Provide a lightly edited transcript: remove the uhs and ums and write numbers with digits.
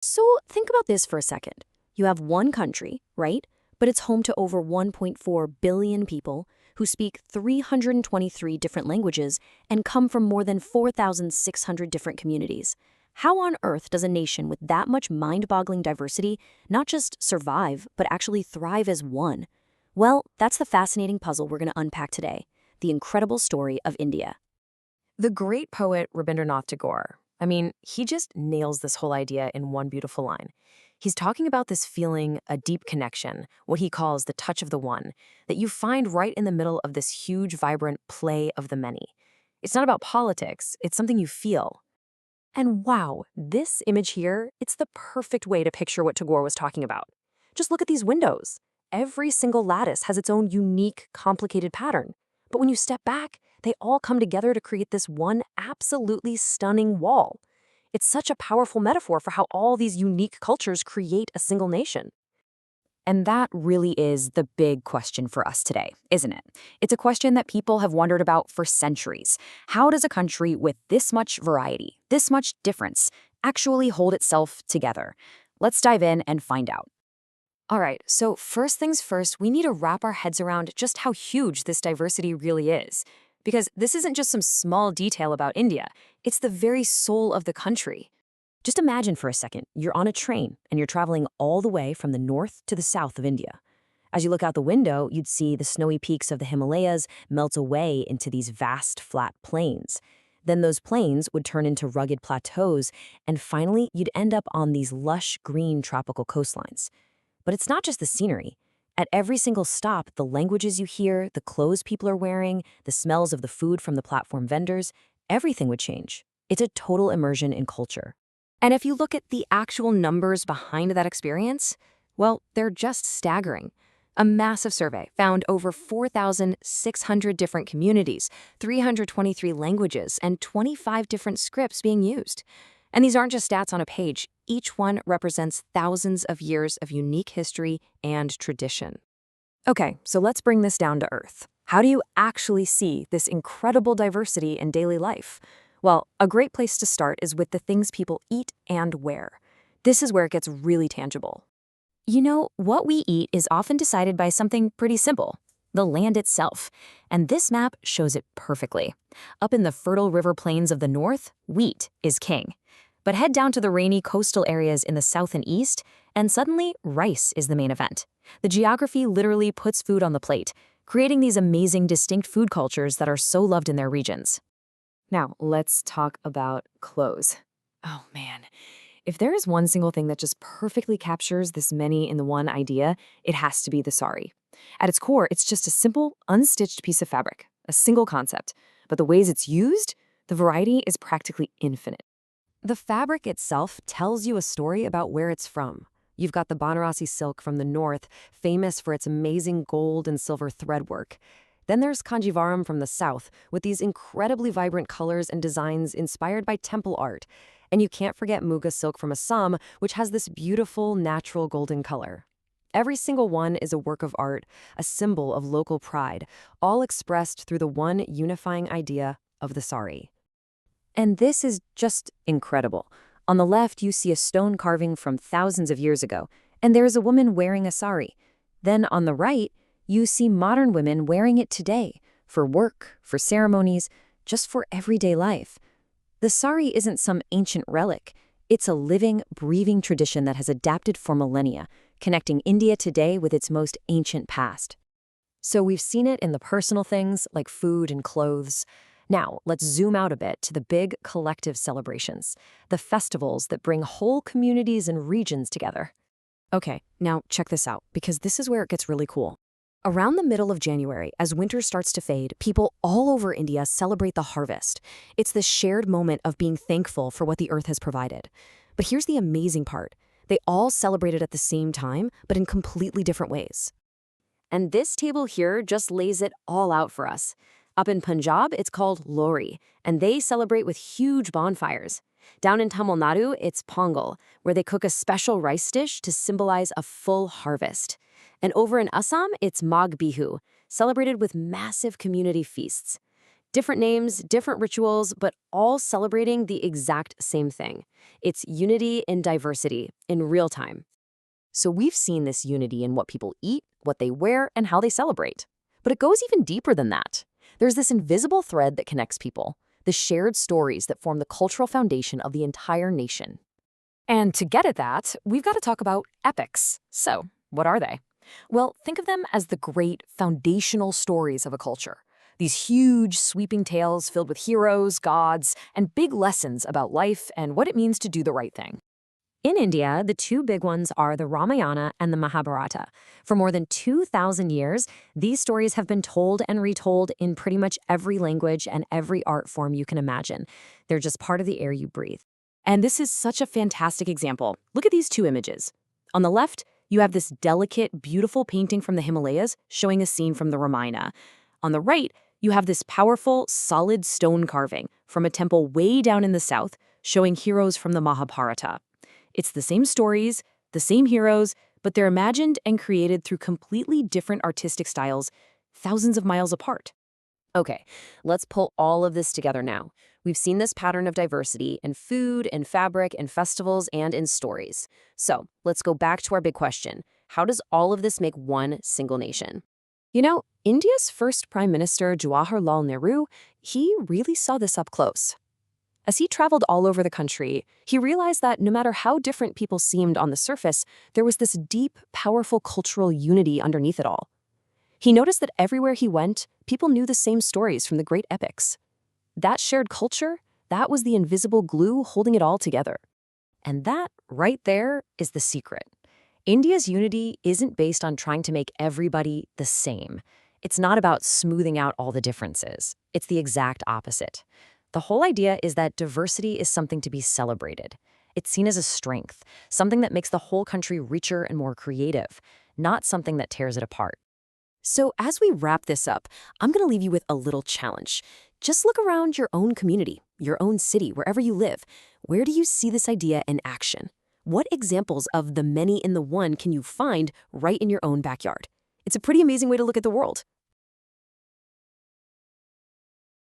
So think about this for a second. You have one country, right? But it's home to over 1.4 billion people who speak 323 different languages and come from more than 4,600 different communities. How on earth does a nation with that much mind-boggling diversity not just survive, but actually thrive as one? Well, that's the fascinating puzzle we're going to unpack today, the incredible story of India. The great poet Rabindranath Tagore, he just nails this whole idea in one beautiful line. He's talking about this feeling, a deep connection, what he calls the touch of the one, that you find right in the middle of this huge, vibrant play of the many. It's not about politics, it's something you feel. And wow, this image here, it's the perfect way to picture what Tagore was talking about. Just look at these windows. Every single lattice has its own unique, complicated pattern. But when you step back, they all come together to create this one absolutely stunning wall. It's such a powerful metaphor for how all these unique cultures create a single nation. And that really is the big question for us today, isn't it? It's a question that people have wondered about for centuries. How does a country with this much variety, this much difference, actually hold itself together? Let's dive in and find out. All right, so first things first, we need to wrap our heads around just how huge this diversity really is. Because this isn't just some small detail about India, it's the very soul of the country. Just imagine for a second, you're on a train and you're traveling all the way from the north to the south of India. As you look out the window, you'd see the snowy peaks of the Himalayas melt away into these vast, flat plains. Then those plains would turn into rugged plateaus, and finally, you'd end up on these lush, green tropical coastlines. But it's not just the scenery. At every single stop, the languages you hear, the clothes people are wearing, the smells of the food from the platform vendors, everything would change. It's a total immersion in culture. And if you look at the actual numbers behind that experience, well, they're just staggering. A massive survey found over 4,600 different communities, 323 languages, and 25 different scripts being used. And these aren't just stats on a page. Each one represents thousands of years of unique history and tradition. Okay, so let's bring this down to earth. How do you actually see this incredible diversity in daily life? Well, a great place to start is with the things people eat and wear. This is where it gets really tangible. You know, what we eat is often decided by something pretty simple, the land itself. And this map shows it perfectly. Up in the fertile river plains of the north, wheat is king. But head down to the rainy coastal areas in the south and east, and suddenly rice is the main event. The geography literally puts food on the plate, creating these amazing distinct food cultures that are so loved in their regions. Now, let's talk about clothes. Oh man, if there is one single thing that just perfectly captures this many in the one idea, it has to be the sari. At its core, it's just a simple, unstitched piece of fabric, a single concept. But the ways it's used, the variety is practically infinite. The fabric itself tells you a story about where it's from. You've got the Banarasi silk from the north, famous for its amazing gold and silver threadwork. Then there's Kanjivaram from the south, with these incredibly vibrant colors and designs inspired by temple art. And you can't forget Muga silk from Assam, which has this beautiful, natural golden color. Every single one is a work of art, a symbol of local pride, all expressed through the one unifying idea of the sari. And this is just incredible. On the left, you see a stone carving from thousands of years ago, and there is a woman wearing a sari. Then on the right, you see modern women wearing it today, for work, for ceremonies, just for everyday life. The sari isn't some ancient relic. It's a living, breathing tradition that has adapted for millennia, connecting India today with its most ancient past. So we've seen it in the personal things like food and clothes. Now, let's zoom out a bit to the big collective celebrations, the festivals that bring whole communities and regions together. Okay, now check this out, because this is where it gets really cool. Around the middle of January, as winter starts to fade, people all over India celebrate the harvest. It's this shared moment of being thankful for what the earth has provided. But here's the amazing part. They all celebrate it at the same time, but in completely different ways. And this table here just lays it all out for us. Up in Punjab, it's called Lohri, and they celebrate with huge bonfires. Down in Tamil Nadu, it's Pongal, where they cook a special rice dish to symbolize a full harvest. And over in Assam, it's Mag Bihu, celebrated with massive community feasts. Different names, different rituals, but all celebrating the exact same thing. It's unity in diversity in real time. So we've seen this unity in what people eat, what they wear, and how they celebrate. But it goes even deeper than that. There's this invisible thread that connects people, the shared stories that form the cultural foundation of the entire nation. And to get at that, we've got to talk about epics. So, what are they? Well, think of them as the great foundational stories of a culture. These huge, sweeping tales filled with heroes, gods, and big lessons about life and what it means to do the right thing. In India, the two big ones are the Ramayana and the Mahabharata. For more than 2,000 years, these stories have been told and retold in pretty much every language and every art form you can imagine. They're just part of the air you breathe. And this is such a fantastic example. Look at these two images. On the left, you have this delicate, beautiful painting from the Himalayas showing a scene from the Ramayana. On the right, you have this powerful, solid stone carving from a temple way down in the south showing heroes from the Mahabharata. It's the same stories, the same heroes, but they're imagined and created through completely different artistic styles, thousands of miles apart. Okay, let's pull all of this together now. We've seen this pattern of diversity in food, in fabric, in festivals, and in stories. So let's go back to our big question. How does all of this make one single nation? You know, India's first Prime Minister, Jawaharlal Nehru, he really saw this up close. As he traveled all over the country, he realized that no matter how different people seemed on the surface, there was this deep, powerful cultural unity underneath it all. He noticed that everywhere he went, people knew the same stories from the great epics. That shared culture, that was the invisible glue holding it all together. And that, right there, is the secret. India's unity isn't based on trying to make everybody the same. It's not about smoothing out all the differences. It's the exact opposite. The whole idea is that diversity is something to be celebrated. It's seen as a strength, something that makes the whole country richer and more creative, not something that tears it apart. So as we wrap this up, I'm going to leave you with a little challenge. Just look around your own community, your own city, wherever you live. Where do you see this idea in action? What examples of the many in the one can you find right in your own backyard? It's a pretty amazing way to look at the world.